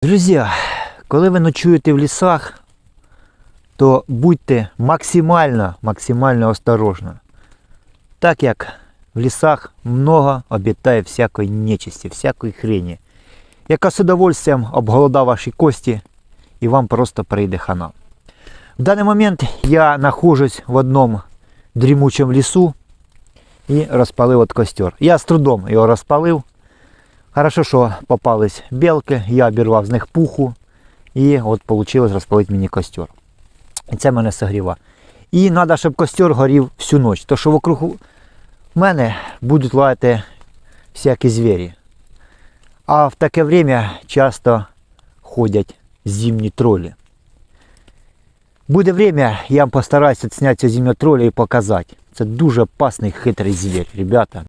Друзі, коли ви ночуєте в лісах, то будьте максимально осторожні. Так як в лісах много обітає всякої нечисті, всякої хрені, яка з удовольствием обголода ваші кості і вам просто прийде хана. В даний момент я нахожусь в одному дрімучому лісу і розпалив от костер. Я з трудом його розпалив. Хорошо, що попались білки, я обірвав з них пуху і от вийшло розпалити мені костер. І це мене согріває. І треба, щоб костер горів всю ніч, тому що вокруг мене будуть лаяти всякі звірі. А в таке время часто ходять зимні тролі. Буде время, я вам постараюсь зняти цього зимнього троля і показати. Це дуже опасний, хитрий звір, ребята.